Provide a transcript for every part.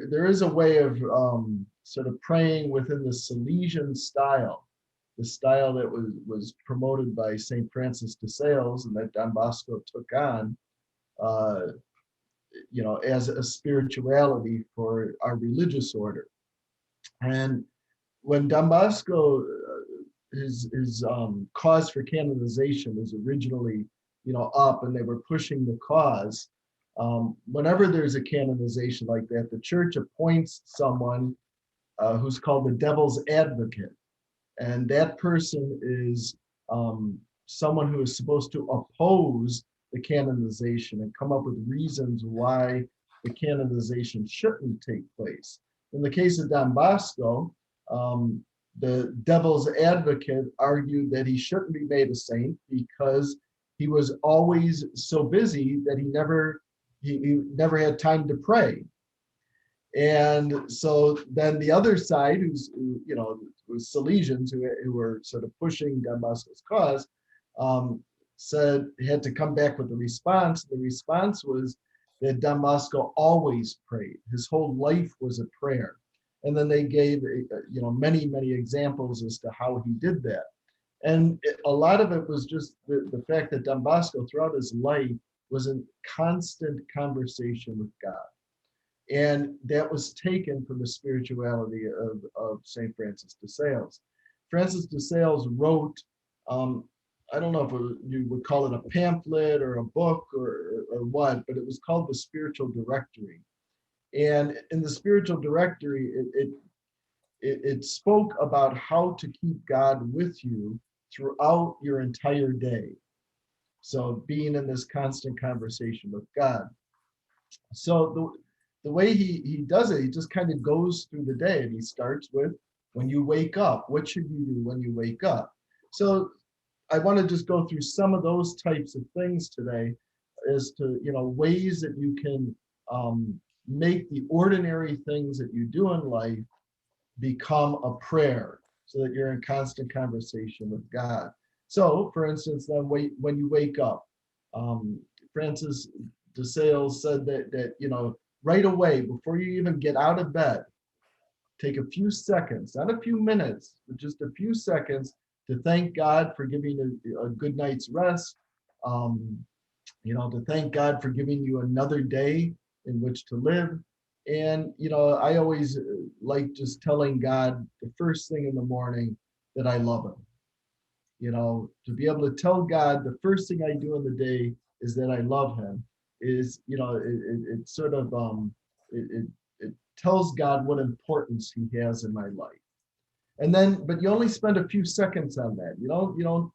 there is a way of sort of praying within the Salesian style, the style that was promoted by St. Francis de Sales and that Don Bosco took on, uh, as a spirituality for our religious order. And when Don Bosco, his cause for canonization was originally, up, and they were pushing the cause. Whenever there's a canonization like that, the church appoints someone who's called the devil's advocate. And that person is someone who is supposed to oppose the canonization and come up with reasons why the canonization shouldn't take place. In the case of Don Bosco, the devil's advocate argued that he shouldn't be made a saint because he was always so busy that he never had time to pray. And so then the other side, was Salesians who were sort of pushing Don Bosco's cause, said he had to come back with a response. The response was that Don Bosco always prayed. His whole life was a prayer. And then they gave, many, many examples as to how he did that. And a lot of it was just the fact that Don Bosco throughout his life was in constant conversation with God. And that was taken from the spirituality of St. Francis de Sales. Francis de Sales wrote, I don't know if you would call it a pamphlet or a book or what, but it was called the Spiritual Directory. And in the Spiritual Directory, it spoke about how to keep God with you throughout your entire day. So being in this constant conversation with God. So the way he does it, he just kind of goes through the day, and he starts with, when you wake up, what should you do when you wake up? So I want to just go through some of those types of things today as to, ways that you can make the ordinary things that you do in life become a prayer, so that you're in constant conversation with God. So, for instance, then when you wake up, Francis de Sales said that right away, before you even get out of bed, take a few seconds, not a few minutes, but just a few seconds to thank God for giving a good night's rest, to thank God for giving you another day in which to live. And, I always like just telling God the first thing in the morning that I love him. To be able to tell God the first thing I do in the day is that I love him is, it sort of, it tells God what importance he has in my life. And then, but you only spend a few seconds on that. You don't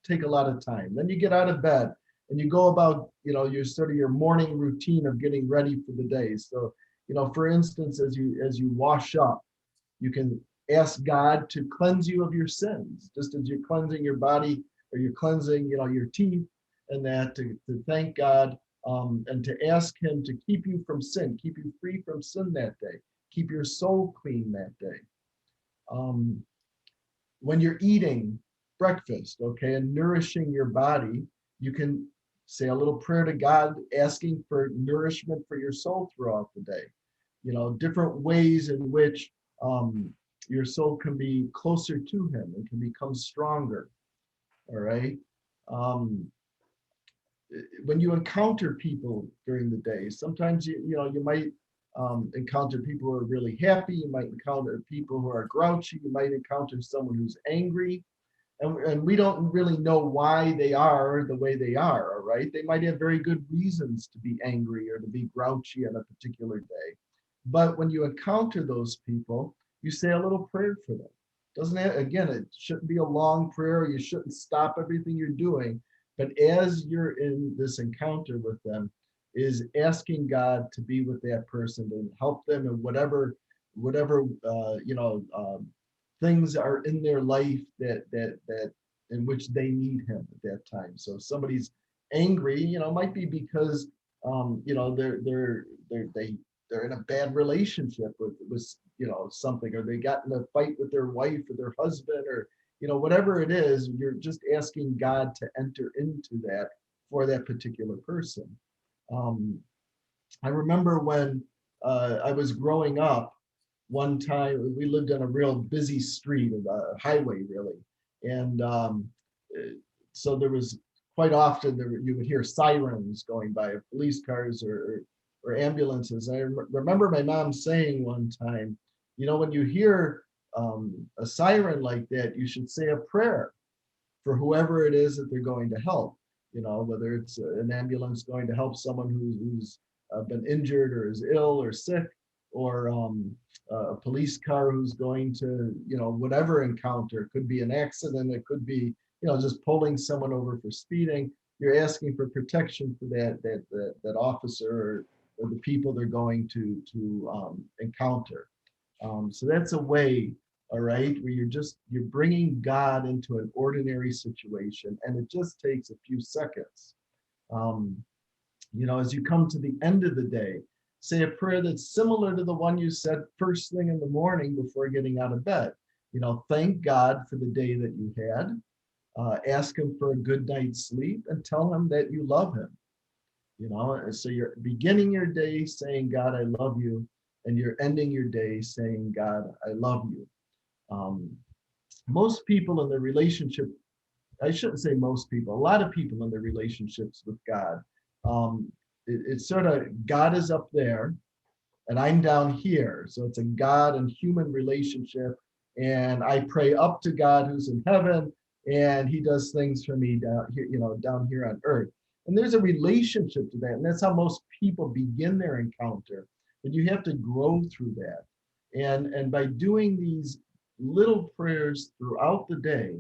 take a lot of time. Then you get out of bed and you go about, your sort of your morning routine of getting ready for the day. So, for instance, as you wash up, you can ask God to cleanse you of your sins, just as you're cleansing your body or you're cleansing, your teeth, and that to thank God and to ask him to keep you from sin, keep you free from sin that day, keep your soul clean that day. When you're eating breakfast, okay, and nourishing your body, you can say a little prayer to God, asking for nourishment for your soul throughout the day. Different ways in which your soul can be closer to him and can become stronger. All right. When you encounter people during the day, sometimes you might encounter people who are really happy. You might encounter people who are grouchy. You might encounter someone who's angry. And we don't really know why they are the way they are, all right? They might have very good reasons to be angry or to be grouchy on a particular day. But when you encounter those people, you say a little prayer for them. Again, it shouldn't be a long prayer. You shouldn't stop everything you're doing. But as you're in this encounter with them, is asking God to be with that person and help them in whatever things are in their life that in which they need him at that time. So if somebody's angry, might be because they're in a bad relationship with something, or they got in a fight with their wife or their husband, or whatever it is. You're just asking God to enter into that for that particular person. I remember when I was growing up, one time we lived on a real busy street, a highway really, and uh, so there was quite often you would hear sirens going by of police cars or ambulances. I remember my mom saying one time, you know, when you hear a siren like that, you should say a prayer for whoever it is that they're going to help. You know, whether it's an ambulance going to help someone who's been injured or is ill or sick, or a police car who's going to, you know, whatever encounter. It could be an accident. It could be, you know, just pulling someone over for speeding. You're asking for protection for that officer or the people they're going to encounter. So that's a way, all right, where you're bringing God into an ordinary situation, and it just takes a few seconds. Um, you know, as you come to the end of the day, say a prayer that's similar to the one you said first thing in the morning before getting out of bed. You know, thank God for the day that you had. Ask Him for a good night's sleep, and tell Him that you love Him. You know, and so you're beginning your day saying, God, I love you, and you're ending your day saying, God, I love you. Um, Most people in their relationship, I shouldn't say most people, a lot of people in their relationships with God, it's sort of God is up there and I'm down here. So it's a God and human relationship. And I pray up to God who's in heaven, and He does things for me down here, you know, down here on earth. And there's a relationship to that. And that's how most people begin their encounter. But you have to grow through that. And by doing these little prayers throughout the day,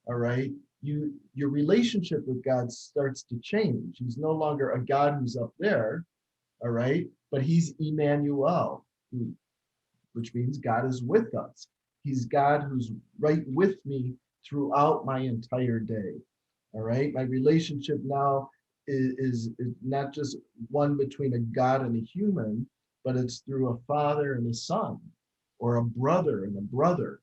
all right, your relationship with God starts to change. He's no longer a God who's up there, all right, but He's Emmanuel, which means God is with us. He's God who's right with me throughout my entire day. All right, my relationship now is not just one between a God and a human, but it's through a father and a son, or a brother and a brother.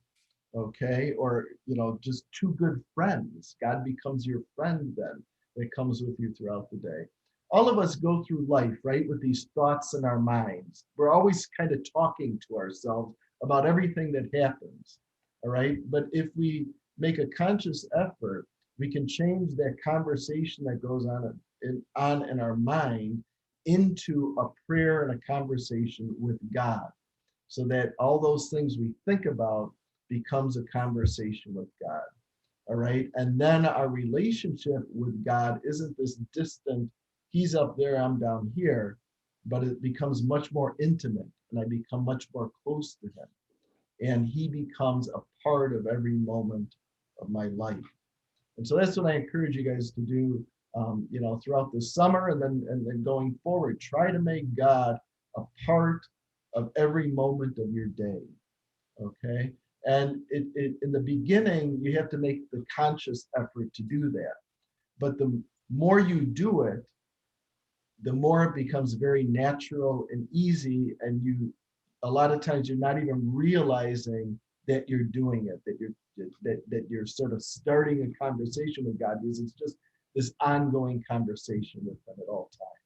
Okay, or, you know, just two good friends. God becomes your friend then, that comes with you throughout the day. All of us go through life, right, with these thoughts in our minds. We're always kind of talking to ourselves about everything that happens. All right, but if we make a conscious effort, we can change that conversation that goes on in our mind into a prayer and a conversation with God, so that all those things we think about becomes a conversation with God. All right. And then our relationship with God isn't this distant, He's up there, I'm down here, but it becomes much more intimate, and I become much more close to Him. And He becomes a part of every moment of my life. And so that's what I encourage you guys to do, you know, throughout the summer, and then going forward. Try to make God a part of every moment of your day. Okay. And in the beginning, you have to make the conscious effort to do that. But the more you do it, the more it becomes very natural and easy. And a lot of times, you're not even realizing that you're doing it, that you're sort of starting a conversation with God, because it's just this ongoing conversation with Him at all times.